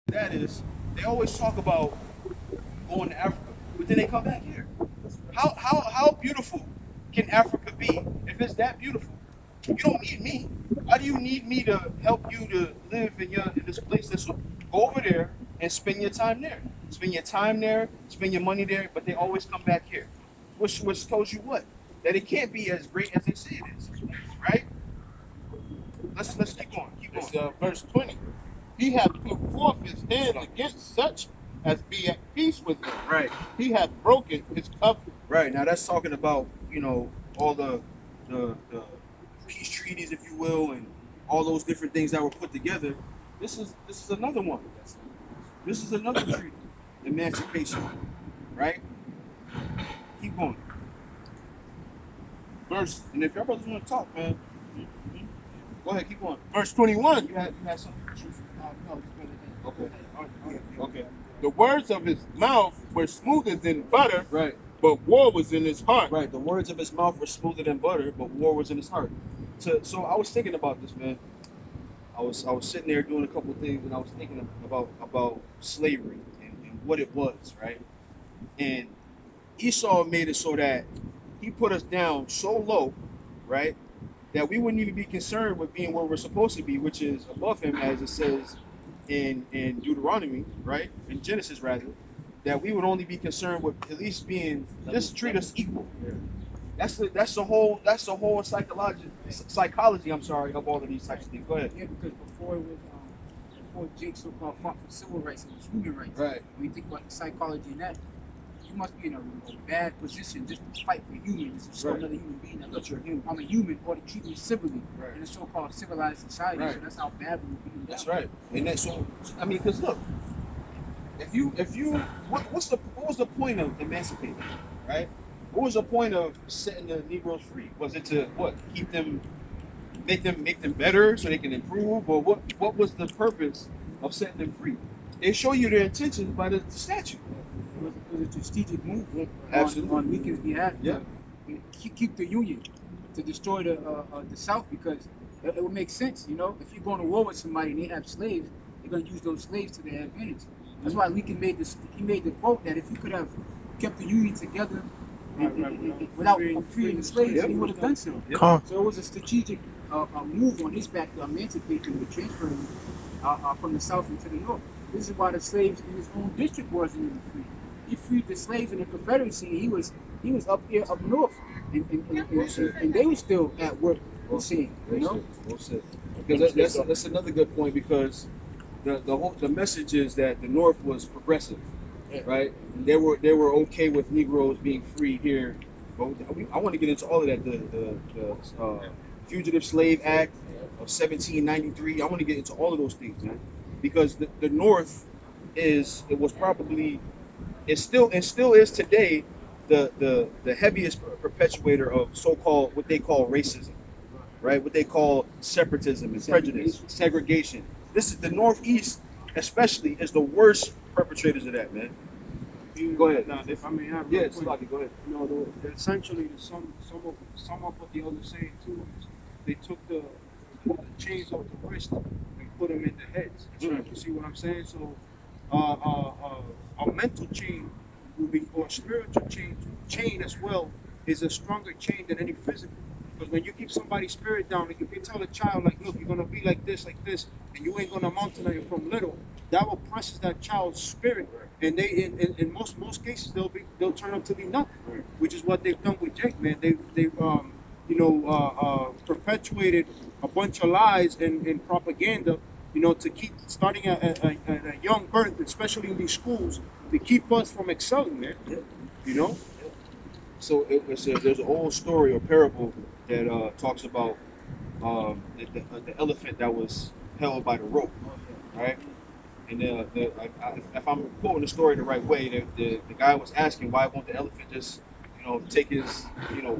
That is, they always talk about going to Africa, but then they come back here. How beautiful can Africa be if it's that beautiful? You don't need me. Why do you need me to help you to live in this place? That's go over there and spend your time there. Spend your time there, spend your money there, but they always come back here. Which tells you what? That it can't be as great as they say it is. Right? Let's keep going. Keep It's going. verse 20. He hath put forth his hand against such as be at peace with him. Right. He hath broken his covenant. Right. Now that's talking about, all the peace treaties, if you will, and all those different things that were put together. This is another one. This is another treaty. Emancipation. Right? Keep going. And if your brothers want to talk, man, go ahead, keep going. Verse 21. You had something. No, just better than. Okay. Okay. The words of his mouth were smoother than butter, Right. but war was in his heart. Right. The words of his mouth were smoother than butter, but war was in his heart. So I was thinking about this, man. I was sitting there doing a couple of things, and I was thinking about slavery and what it was, right? And Esau made it so that he put us down so low, right, that we wouldn't even be concerned with being where we're supposed to be, which is above him, as it says in Deuteronomy, right, in Genesis rather, that we would only be concerned with at least being just treat us equal. That's the whole psychology. I'm sorry, of all of these types of things. Go ahead. Yeah, because before it was before Jake so-called fought for civil rights, it was human rights. Right. When you think about the psychology in that, you must be in a bad position just to fight for humans to show Right. another human being that That you're human. I'm a human, or to treat me civilly Right. in a so-called civilized society. Right. So that's how bad we would be. That's right. And that so I mean, because look, if you what was the point of emancipating, right? What was the point of setting the Negroes free? Was it to what keep them, make them better so they can improve, or what was the purpose of setting them free? They show you their intentions by the statute. It was a strategic move Absolutely. on Lincoln's behalf Yeah. to keep the Union, to destroy the South, because it would make sense, if you're going to war with somebody and they have slaves, they're going to use those slaves to their advantage. That's why Lincoln made the quote that if he could have kept the Union together without freeing the slaves, Yep. he would have done so. Yep. So it was a strategic move on his back to emancipate them, to transfer them from the South into the North. This is why the slaves in his own district wasn't even free. He freed the slaves in the Confederacy. He was up here up north, and they were still at work. Well Because that's another good point, because the message is that the North was progressive, right? They were okay with Negroes being free here, but I want to get into all of that. The Fugitive Slave Act of 1793. I want to get into all of those things, man, because the North still is today the heaviest perpetuator of so-called what they call racism, right? What they call separatism and prejudice, segregation. This is the Northeast, especially, is the worst perpetrators of that, man. Go ahead. Now, if I may have, Yeah, real quick, Slaki, go ahead. essentially, sum up what the other saying too is they took the chains off the wrist and put them in the heads. You see what I'm saying? So, a mental chain will be, or a spiritual chain as well, is a stronger chain than any physical. Because when you keep somebody's spirit down, like if you tell a child, like, look, you're gonna be like this, and you ain't gonna amount to nothing from little, that will presses that child's spirit, and they, in most cases, they'll turn up to be nothing, which is what they've done with Jake, man. They've perpetuated a bunch of lies and propaganda, to keep starting at a young birth, especially in these schools, to keep us from excelling, man. So there's an old story or parable that talks about the elephant that was held by the rope, right? And if I'm quoting the story the right way, the guy was asking, why won't the elephant just take his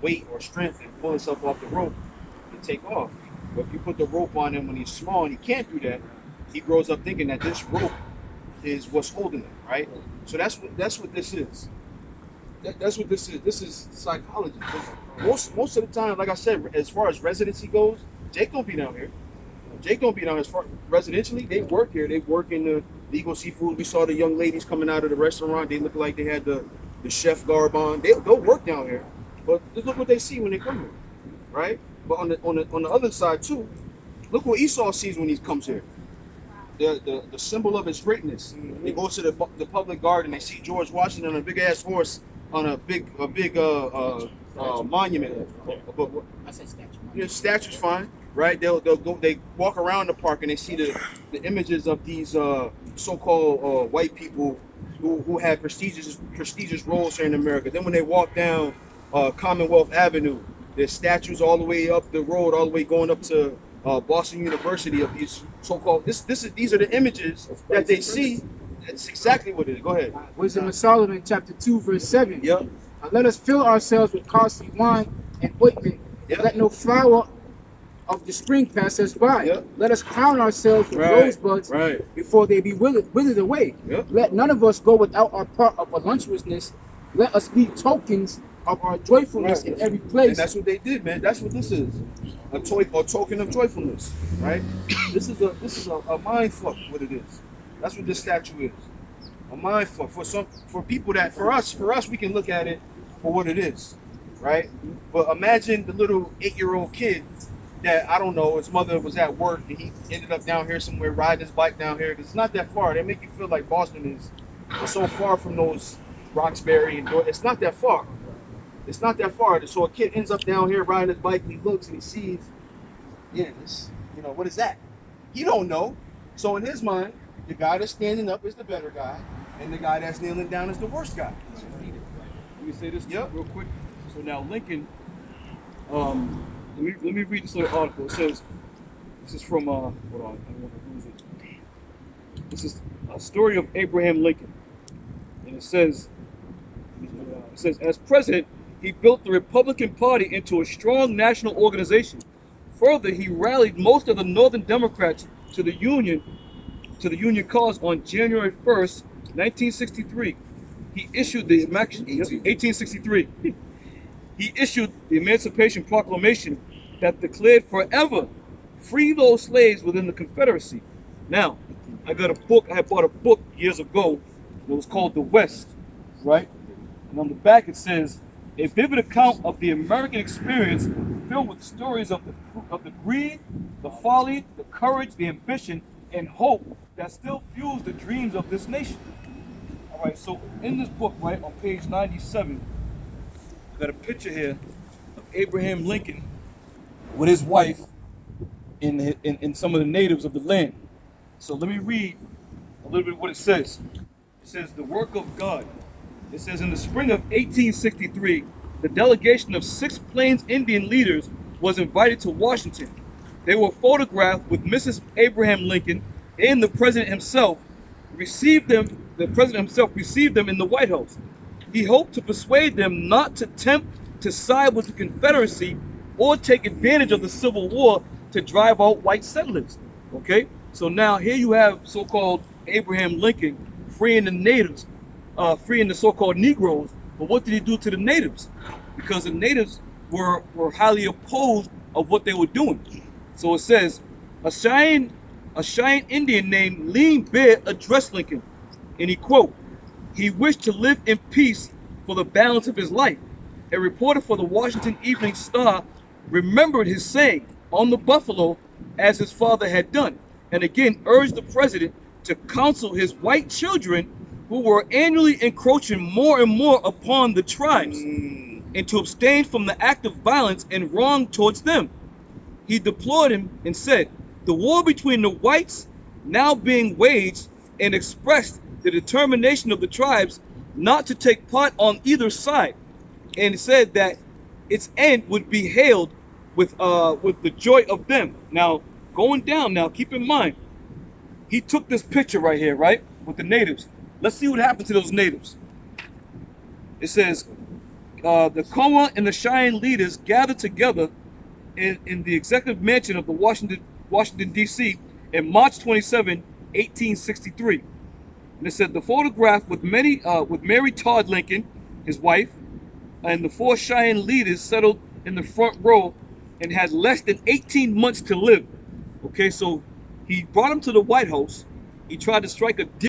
weight or strength and pull himself off the rope and take off? But if you put the rope on him when he's small and he can't do that, he grows up thinking that this rope is what's holding him, right? So that's what this is. That's what this is. This is psychology. Most of the time, like I said, as far as residency goes, Jake don't be down here. Jake don't be down as far residentially. They work here. They work in The Eagle Seafood, we saw the young ladies coming out of the restaurant. They look like they had the chef garb on. They'll work down here, but just look what they see when they come here, right? But on the other side too, look what Esau sees when he comes here. The symbol of his greatness. They go to the public garden. They see George Washington on a big ass horse on a big monument. I said statue. Yeah, statue's fine, right? They'll go. They walk around the park and they see the images of these so-called white people who had prestigious roles here in America. Then when they walk down Commonwealth Avenue, there's statues all the way up the road, all the way going up to Boston University of these so-called. These are the images that they see. That's exactly what it is. Go ahead. Wisdom of Solomon, chapter 2, verse 7. Yep. Let us fill ourselves with costly wine and ointment. Yep. Let no flower of the spring pass us by. Yep. Let us crown ourselves with Right. rosebuds before they be withered away. Yep. Let none of us go without our part of voluptuousness. Let us leave tokens of our joyfulness in every place. And that's what they did, man. That's what this is. A token of joyfulness, right? This is a mind fuck. What it is. That's what this statue is. A mind fuck for people that for us we can look at it for what it is, right? But imagine the little 8-year-old kid that, I don't know, his mother was at work and he ended up down here somewhere riding his bike down here. It's not that far. They make you feel like Boston is so far from those Roxbury and it's not that far. It's not that far. So a kid ends up down here riding his bike and he looks and he sees, yeah, this, what is that? He don't know. So in his mind, the guy that's standing up is the better guy, and the guy that's kneeling down is the worst guy. Let me say this Yep. real quick. So now Lincoln, let me read this little article. It says, this is from hold on, I don't want to lose it. This is a story of Abraham Lincoln, and it says, as president, he built the Republican Party into a strong national organization. Further, he rallied most of the Northern Democrats to the Union cause on January 1st, 1963. He issued the 1863. He issued the Emancipation Proclamation that declared forever free those slaves within the Confederacy. Now, I had bought a book years ago. It was called The West, right? And on the back it says, a vivid account of the American experience filled with stories of the greed, the folly, the courage, the ambition, and hope that still fuels the dreams of this nation. All right, so in this book, right, on page 97, I got a picture here of Abraham Lincoln with his wife in some of the natives of the land. So let me read a little bit of what it says. It says, the work of God. It says, in the spring of 1863, the delegation of 6 Plains Indian leaders was invited to Washington. They were photographed with Mrs. Abraham Lincoln, and the president himself received them in the White House. He hoped to persuade them not to attempt to side with the Confederacy or take advantage of the Civil War to drive out white settlers. Okay, so now here you have so-called Abraham Lincoln freeing the natives, freeing the so-called Negroes. But what did he do to the natives? Because the natives were highly opposed of what they were doing. So it says, a Cheyenne Indian named Lean Bear addressed Lincoln, and he quote, he wished to live in peace for the balance of his life. A reporter for the Washington Evening Star remembered his saying on the buffalo as his father had done, and again urged the president to counsel his white children who were annually encroaching more and more upon the tribes and to abstain from the act of violence and wrong towards them. He deplored him and said, the war between the whites now being waged, and expressed the determination of the tribes not to take part on either side, and said that its end would be hailed with the joy of them. Now, going down now, keep in mind, he took this picture right here, right, with the natives. Let's see what happened to those natives. It says, the Coa and the Cheyenne leaders gathered together in the executive mansion of the Washington, D.C. in March 27, 1863. And it said the photograph with Mary Todd Lincoln, his wife, and the 4 Cheyenne leaders settled in the front row and had less than 18 months to live. Okay, so he brought them to the White House, He tried to strike a